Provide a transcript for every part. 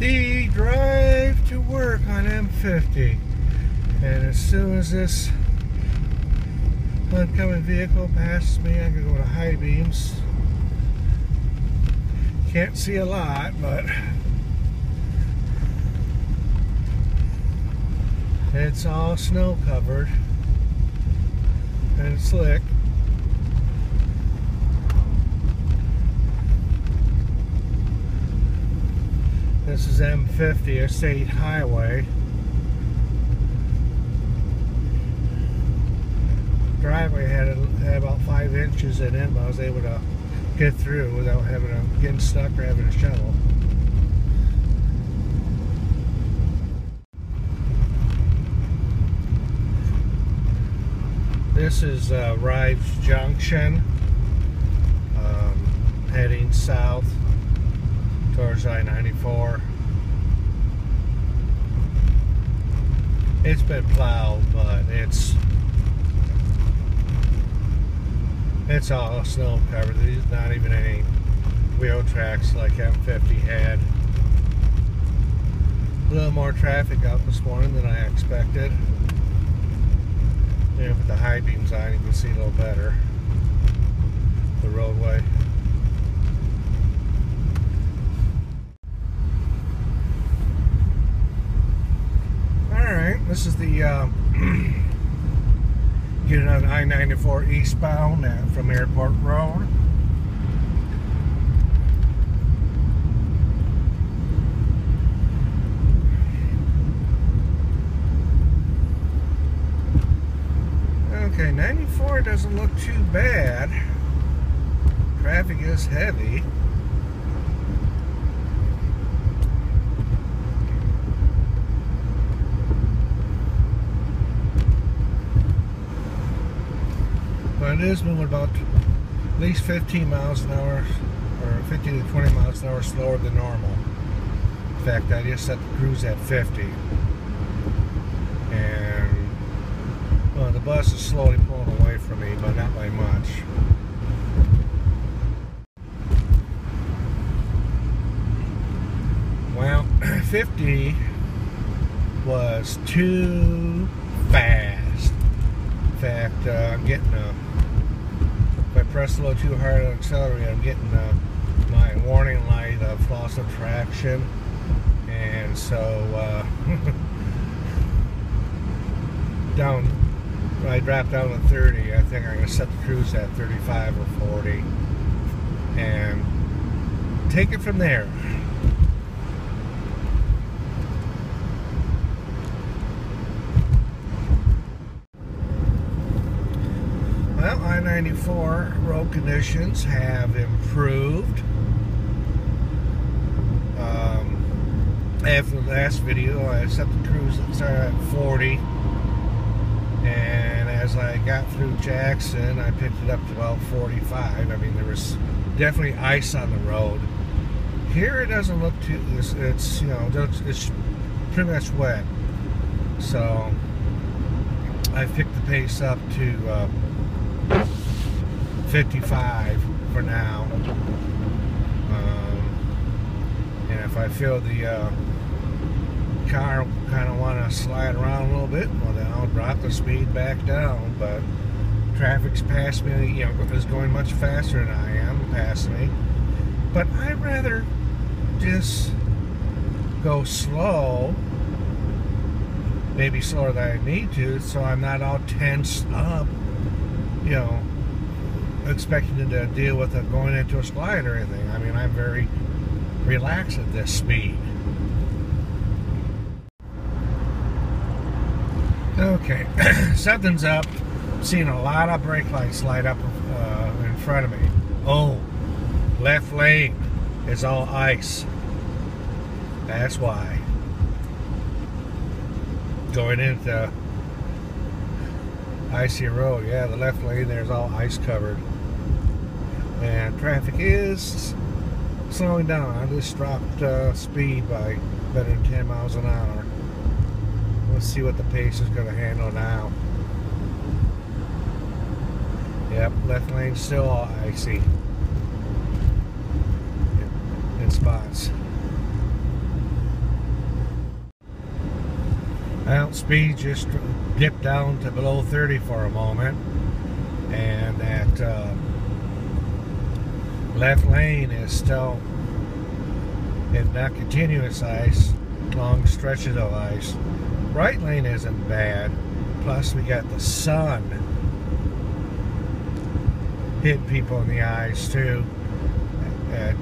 the drive to work on M50. And as soon as this oncoming vehicle passes me, I'm going to go to high beams. Can't see a lot, but it's all snow covered and slick. This is M50, a state highway. Driveway had about 5 inches in it, but I was able to get through without getting stuck or having a shovel. This is Rives Junction, heading south towards I-94. It's been plowed, but it's all snow covered. There's not even any wheel tracks like M50 had. A little more traffic out this morning than I expected. Yeah, with the high beams on, you can see a little better the roadway. Alright, this is the getting on I-94 eastbound from Airport Road. Okay, 94 doesn't look too bad. Traffic is heavy. But it is moving about at least 15 miles an hour, or 15 to 20 miles an hour slower than normal. In fact, I just set the cruise at 50. And well, the bus is slowly pulling away from me, but not by much. Well, 50 was too fast. In fact, I'm getting if I press a little too hard on the accelerator, I'm getting my warning light of loss of traction, and so I dropped down to 30. I think I'm going to set the cruise at 35 or 40 and take it from there. Well, I-94 road conditions have improved. After the last video, I set the cruise that started at 40. And as I got through Jackson, I picked it up to about 45. I mean, there was definitely ice on the road. Here it doesn't look too, it's you know, it's pretty much wet. So I picked the pace up to 55 for now. And if I feel the car kind of want to slide around a little bit, well, then I'll drop the speed back down. But traffic's past me, you know, is going much faster than I am past me. But I'd rather just go slow, maybe slower than I need to, so I'm not all tensed up, you know, expecting to deal with going into a slide or anything. I mean, I'm very relaxed at this speed. Okay, something's up. Seeing a lot of brake lights light up in front of me. Oh, left lane is all ice. That's why. Going into icy road, yeah, the left lane there's all ice covered. And traffic is slowing down. I just dropped speed by better than 10 miles an hour. Let's see what the pace is going to handle now. Yep, left lane still all icy in spots. Well, speed just dipped down to below 30 for a moment, and that left lane is still, if not continuous ice, long stretches of ice. Right lane isn't bad, plus we got the sun hitting people in the eyes too at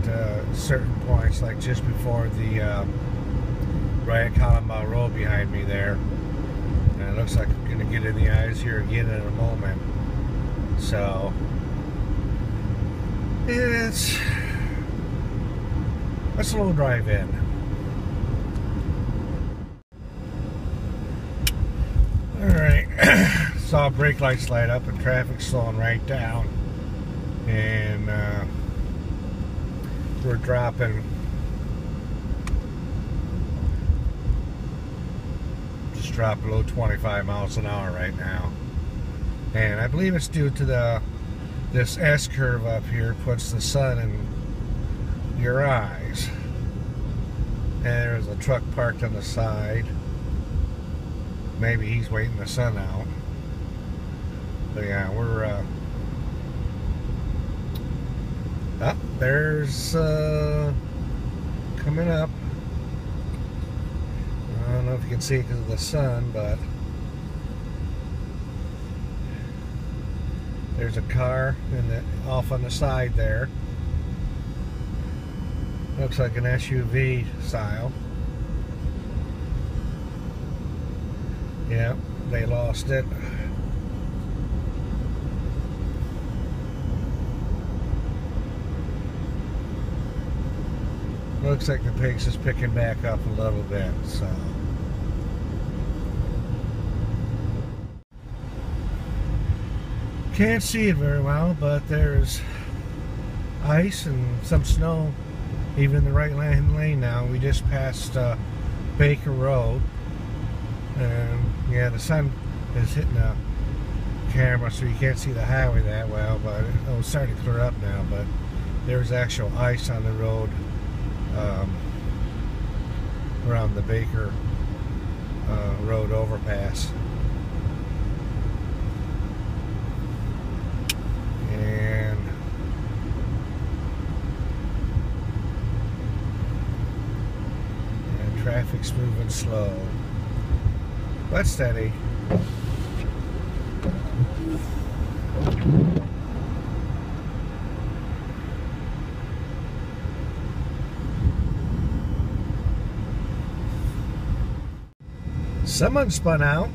certain points, like just before the right at Columbine Road behind me there. And it looks like I'm going to get in the eyes here again in a moment. So let's slow drive in. Alright, saw brake lights light up and traffic slowing right down. And we're dropping drop below 25 miles an hour right now, and I believe it's due to this S curve up here puts the sun in your eyes. And there's a truck parked on the side. Maybe he's waiting the sun out. But yeah, we're there's coming up. I don't know if you can see it because of the sun, but there's a car off on the side there. Looks like an SUV style. Yeah, they lost it. Looks like the pace is picking back up a little bit, so. Can't see it very well, but there's ice and some snow even in the right lane now. We just passed Baker Road, and yeah, the sun is hitting the camera, so you can't see the highway that well, but it's starting to clear up now. But there's actual ice on the road around the Baker Road overpass. And traffic's moving slow, but steady. Someone spun out.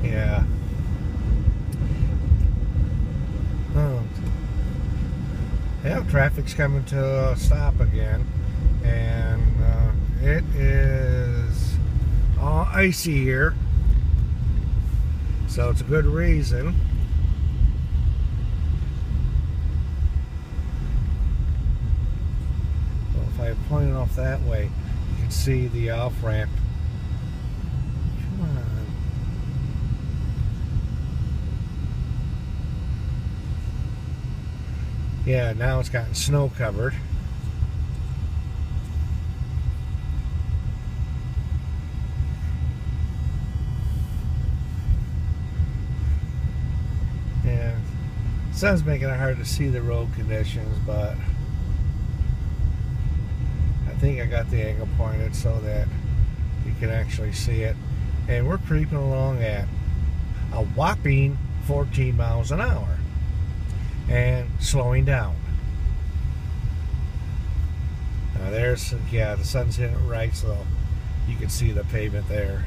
Yeah. Yeah, traffic's coming to a stop again, and it is all icy here. So it's a good reason. Well, if I point it off that way, you can see the off-ramp. Come on. Yeah, now it's gotten snow covered. Sun's making it hard to see the road conditions, but I think I got the angle pointed so that you can actually see it. And we're creeping along at a whopping 14 miles an hour and slowing down. Now there's, yeah, the sun's hitting it right, so you can see the pavement there.